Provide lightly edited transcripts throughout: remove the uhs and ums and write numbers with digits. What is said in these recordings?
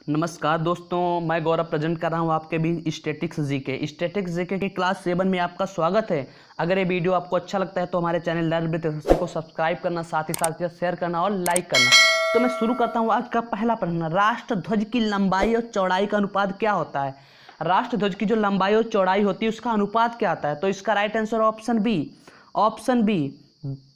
नमस्कार दोस्तों, मैं गौरव प्रेजेंट कर रहा हूं आपके भी स्टैटिक्स जीके की क्लास 7 में आपका स्वागत है। अगर ये वीडियो आपको अच्छा लगता है तो हमारे चैनल लर्न विद एसएससी को सब्सक्राइब करना, साथ ही साथ शेयर करना और लाइक करना। तो मैं शुरू करता हूं आज का पहला प्रश्न। राष्ट्र ध्वज की लंबाई और चौड़ाई का अनुपात क्या होता है? राष्ट्र ध्वज की जो लंबाई और चौड़ाई होती है उसका अनुपात क्या आता है? तो इसका राइट आंसर ऑप्शन बी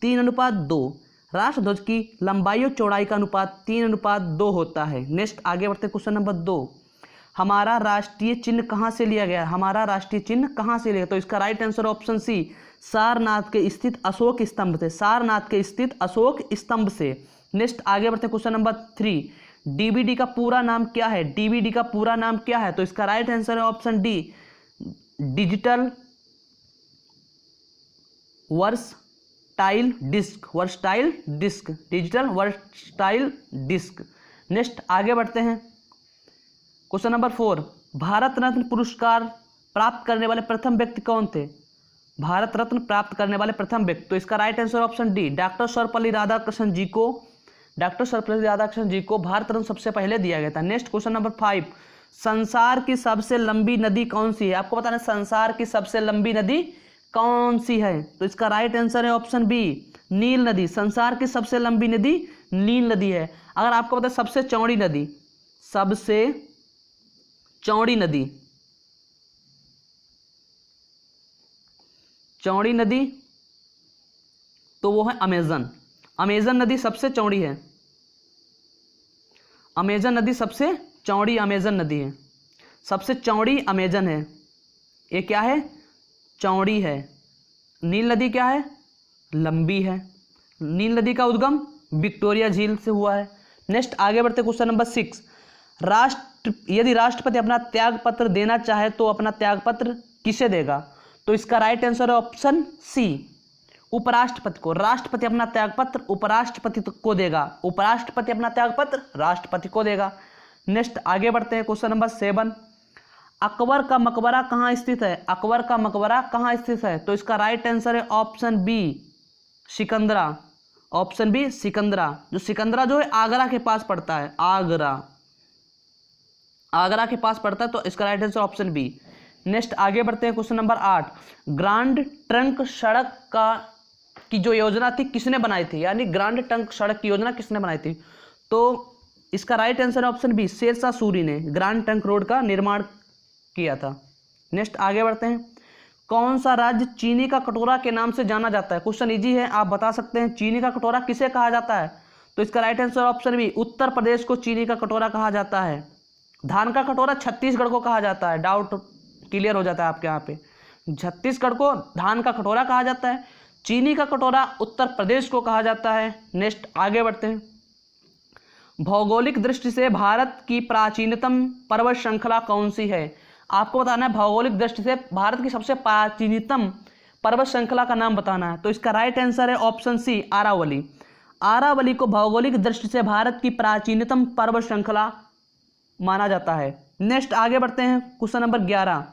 3:2। राष्ट्र ध्वज की लंबाई और चौड़ाई का अनुपात 3:2 होता है। नेक्स्ट आगे बढ़ते क्वेश्चन नंबर 2। हमारा राष्ट्रीय चिन्ह कहाँ से लिया गया? हमारा राष्ट्रीय चिन्ह कहाँ से लिया? तो इसका right answer option C, Sarnath के स्थित अशोक स्तंभ से। सारनाथ के स्थित अशोक स्तंभ से। नेक्स्ट आगे बढ़ते क्वेश्चन नंबर 3। डीबीडी का पूरा नाम क्या है? डीबीडी का पूरा नाम क्या है? तो इसका राइट आंसर है option D, digital versatile disc, digital versatile disc. Next आगे बढ़ते हैं क्वेश्चन नंबर 4। भारत रत्न पुरस्कार प्राप्त करने वाले प्रथम व्यक्ति कौन थे? भारत रत्न प्राप्त करने वाले प्रथम व्यक्ति, तो इसका right answer option D, doctor Sarvepalli Radhakrishnan ji को भारत रत्न सबसे पहले दिया गया था। Next question number 5। संसार की सबसे लंबी नदी कौन सी है? आपको बताना है संसार की सबसे लंबी नदी कौन सी है? तो इसका राइट आंसर है ऑप्शन बी, नील नदी। संसार की सबसे लंबी नदी नील नदी है। अगर आपको पता है सबसे चौड़ी नदी तो वो है अमेजन नदी सबसे चौड़ी है। अमेजन नदी सबसे चौड़ी नदी है। सबसे चौड़ी अमेजन है। ये क्या है? चौड़ी है। नील नदी क्या है? लंबी है। नील नदी का उद्गम विक्टोरिया झील से हुआ है। नेक्स्ट आगे बढ़ते क्वेश्चन नंबर 6। यदि राष्ट्रपति अपना त्याग पत्र देना चाहे तो अपना त्याग पत्र किसे देगा? तो इसका राइट आंसर है ऑप्शन सी, उपराष्ट्रपति को। राष्ट्रपति अपना त्याग पत्र उपराष्ट्रपति को देगा। उपराष्ट्रपति अपना त्याग पत्र राष्ट्रपति को देगा। नेक्स्ट आगे बढ़ते हैं क्वेश्चन नंबर 7। अकबर का मकबरा कहाँ स्थित है? अकबर का मकबरा कहाँ स्थित है? तो इसका राइट आंसर है option B, Sikandra. Option B, Sikandra. Sikandra जो है आगरा के पास पड़ता है। आगरा के पास पड़ता है, तो इसका right answer option B. Next आगे बढ़ते हैं क्वेश्चन नंबर 8। ग्रांड ट्रंक सड़क की जो योजना थी किसने बनाई थी? यानी ग्रांड ट्रंक सड़क की योजना किसने बनाई थी? तो इसका राइट आंसर है ऑप्शन बी, शेरशाह सूरी ने ग्रांड ट्रंक रोड का निर्माण किया था। नेक्स्ट आगे बढ़ते हैं। कौन सा राज्य चीनी का कटोरा के नाम से जाना जाता है? क्वेश्चन इजी है, आप बता सकते हैं। चीनी का कटोरा किसे कहा जाता है? तो इसका right answer option B, Uttar Pradesh को चीनी का कटोरा कहा जाता है। धान का कटोरा छत्तीसगढ़ को कहा जाता है। डाउट क्लियर हो जाता है आपके यहाँ पे। छत्तीसगढ़ को धान का कटोरा कहा जाता है, चीनी का कटोरा उत्तर प्रदेश को कहा जाता है। नेक्स्ट आगे बढ़ते हैं। भौगोलिक दृष्टि से भारत की प्राचीनतम पर्वत श्रृंखला कौन सी है? आपको बताना है भौगोलिक दृष्टि से भारत की सबसे प्राचीनतम पर्वत श्रृंखला का नाम बताना है। तो इसका राइट आंसर है ऑप्शन सी, आरावली। आरावली को भौगोलिक दृष्टि से भारत की प्राचीनतम पर्वत श्रृंखला माना जाता है। नेक्स्ट आगे बढ़ते हैं क्वेश्चन नंबर 11।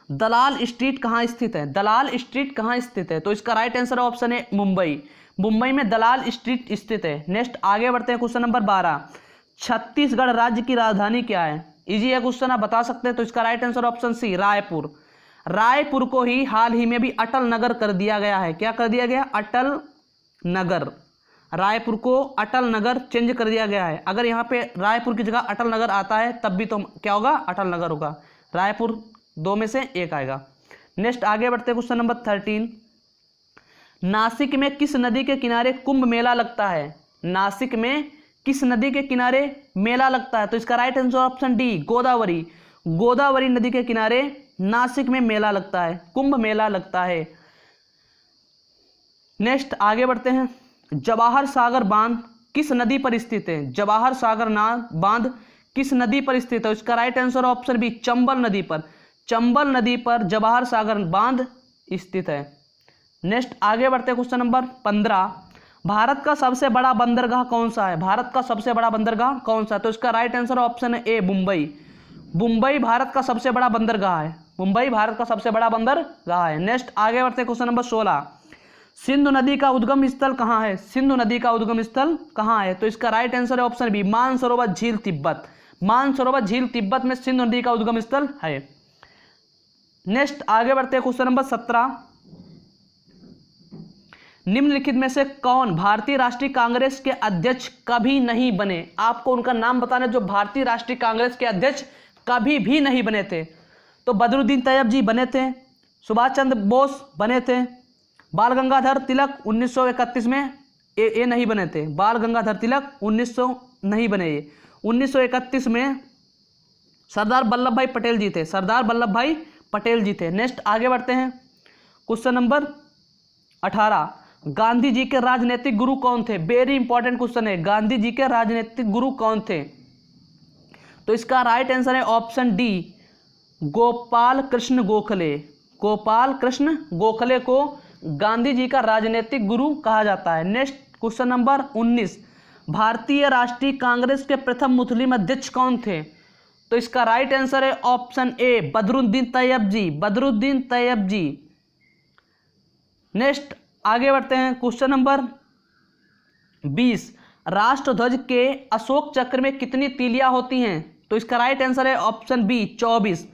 दलाल स्ट्रीट कहाँ स्थित है? दलाल स्ट्रीट कहाँ स्थित है? तो इसका राइट आंसर ऑप्शन है मुंबई। मुंबई में दलाल स्ट्रीट स्थित है। नेक्स्ट आगे बढ़ते हैं क्वेश्चन नंबर 12। छत्तीसगढ़ राज्य की राजधानी क्या है? इजी है क्वेश्चन, आप बता सकते हैं। तो इसका right answer option C, Raipur. Raipur को ही हाल ही में भी अटल नगर कर दिया गया है। क्या कर दिया गया? अटल नगर। रायपुर को अटल नगर चेंज कर दिया गया है। अगर यहाँ पे रायपुर की जगह अटल नगर आता है तब भी तो क्या होगा? अटल नगर होगा। रायपुर दो में से एक आएगा। नेक्स्ट आगे बढ़ते हैं क्वेश्चन नंबर 13। नासिक में किस नदी के किनारे कुंभ मेला लगता है? नासिक में किस नदी के किनारे मेला लगता है? तो इसका right answer option D, Godavari. Godavari नदी के किनारे नासिक में मेला लगता है, कुंभ मेला लगता है। नेक्स्ट आगे बढ़ते हैं। जवाहर सागर बांध किस नदी पर स्थित है? जवाहर सागर बांध किस नदी पर स्थित है? इसका right answer option B, Chambal नदी पर। चंबल नदी पर जवाहर सागर बांध स्थित है। नेक्स्ट आगे बढ़ते हैं क्वेश्चन नंबर 15। भारत का सबसे बड़ा बंदरगाह कौन सा है? भारत का सबसे बड़ा बंदरगाह कौन सा है? तो इसका राइट आंसर ऑप्शन है ए, मुंबई। मुंबई भारत का सबसे बड़ा बंदरगाह है। मुंबई भारत का सबसे बड़ा बंदरगाह है। नेक्स्ट आगे बढ़ते हैं क्वेश्चन नंबर 16। सिंधु नदी का उद्गम स्थल कहाँ है? सिंधु नदी का उद्गम स्थल कहाँ है? तो इसका राइट आंसर है ऑप्शन बी, मानसरोवर झील तिब्बत। मानसरोवर झील तिब्बत में सिंधु नदी का उद्गम स्थल है। नेक्स्ट आगे बढ़ते हैं, क्वेश्चन नंबर 17। निम्नलिखित में से कौन भारतीय राष्ट्रीय कांग्रेस के अध्यक्ष कभी नहीं बने? आपको उनका नाम बताना जो भारतीय राष्ट्रीय कांग्रेस के अध्यक्ष कभी भी नहीं बने थे। तो बदरुद्दीन तैयब जी बने थे, सुभाष चंद्र बोस बने थे, बाल गंगाधर तिलक 1931 में ये नहीं बने थे। बाल गंगाधर तिलक 1900 नहीं बने ये। 1931 में सरदार वल्लभ भाई पटेल जी थे। सरदार वल्लभ भाई पटेल जी थे। नेक्स्ट आगे बढ़ते हैं, क्वेश्चन नंबर 18। गांधी जी के राजनीतिक गुरु कौन थे? वेरी इंपॉर्टेंट क्वेश्चन है। गांधी जी के राजनीतिक गुरु कौन थे? तो इसका राइट आंसर है ऑप्शन डी, गोपाल कृष्ण गोखले। गोपाल कृष्ण गोखले को गांधी जी का राजनीतिक गुरु कहा जाता है। Next question number 19। भारतीय राष्ट्रीय कांग्रेस के प्रथम मुस्लिम अध्यक्ष कौन थे? तो इसका राइट आंसर है option A, Badruddin Tyabji. Badruddin Tyabji. Next आगे बढ़ते हैं, क्वेश्चन नंबर 20। राष्ट्रध्वज के अशोक चक्र में कितनी तीलियां होती हैं? तो इसका राइट आंसर है ऑप्शन बी, 24।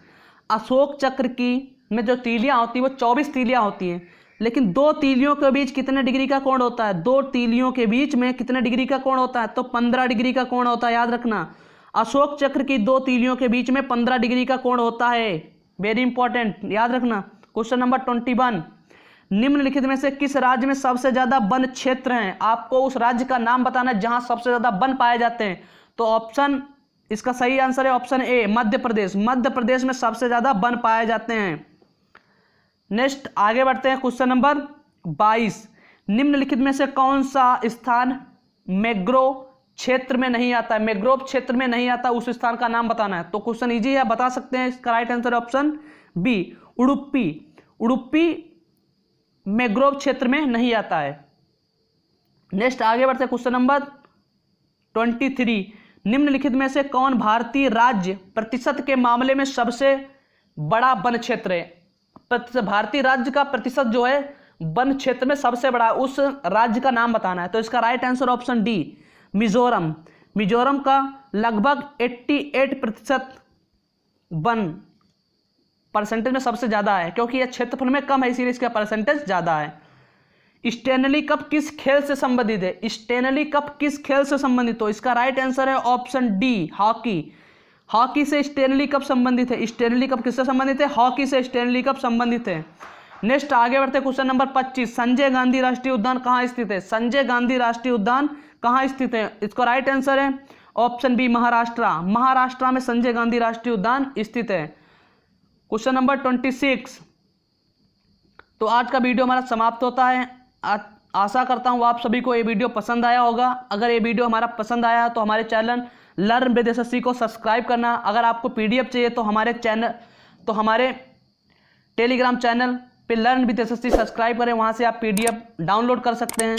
अशोक चक्र की में जो तीलियां होती है वो 24 तीलियां होती हैं। लेकिन दो तीलियों के बीच कितने डिग्री का कोण होता है? दो तीलियों के बीच में कितने डिग्री का कोण होता है? तो 15 डिग्री का कोण होता है, याद रखना। अशोक चक्र की दो तीलियों के बीच में 15 डिग्री का कोण होता है। वेरी इंपॉर्टेंट, याद रखना। Question number 21। निम्नलिखित में से किस राज्य में सबसे ज्यादा वन क्षेत्र हैं? आपको उस राज्य का नाम बताना है जहां सबसे ज्यादा वन पाए जाते हैं। तो ऑप्शन, इसका सही आंसर है ऑप्शन ए, मध्य प्रदेश। मध्य प्रदेश में सबसे ज्यादा वन पाए जाते हैं। नेक्स्ट आगे बढ़ते हैं, क्वेश्चन नंबर 22। निम्नलिखित में से कौन सा स्थान मैंग्रोव क्षेत्र में नहीं आता है? मैंग्रोव क्षेत्र में नहीं आता, उस स्थान का नाम बताना है। तो क्वेश्चन इजी है, बता सकते हैं। इसका right answer option B, Udupi. Udupi mangrove क्षेत्र में नहीं आता है। नेक्स्ट आगे बढ़ते हैं, क्वेश्चन नंबर 23। निम्नलिखित में से कौन भारतीय राज्य प्रतिशत के मामले में सबसे बड़ा वन क्षेत्र है? भारतीय राज्य का प्रतिशत जो है वन क्षेत्र में सबसे बड़ा, उस राज्य का नाम बताना है। तो इसका right answer option D, Mizoram. Mizoram का लगभग 88% वन परसेंटेज में सबसे ज्यादा है, क्योंकि यह क्षेत्रफल में कम है इसीलिए इसका परसेंटेज ज्यादा है। स्टेनली कप किस खेल से संबंधित है? स्टेनली कप किस खेल से संबंधित? तो इसका राइट आंसर है ऑप्शन डी, हॉकी। हॉकी से स्टेनली कप संबंधित है। स्टेनली कप किससे संबंधित है? हॉकी से स्टेनली कप संबंधित है। नेक्स्ट आगे बढ़ते हैं, क्वेश्चन नंबर 25। संजय गांधी राष्ट्रीय उद्यान कहाँ स्थित है? संजय गांधी राष्ट्रीय उद्यान कहाँ स्थित है? इसका राइट आंसर है ऑप्शन बी, महाराष्ट्र। महाराष्ट्र में संजय गांधी राष्ट्रीय उद्यान स्थित है। Question number 26। तो आज का वीडियो हमारा समाप्त होता है। आशा करता हूँ आप सभी को ये वीडियो पसंद आया होगा। अगर ये वीडियो हमारा पसंद आया तो हमारे चैनल लर्न विद एसएससी को सब्सक्राइब करना। अगर आपको पीडीएफ चाहिए तो हमारे टेलीग्राम चैनल पे लर्न विद एसएससी सब्सक्राइब करें, वहाँ से आप पीडीएफ डाउनलोड कर सकते हैं।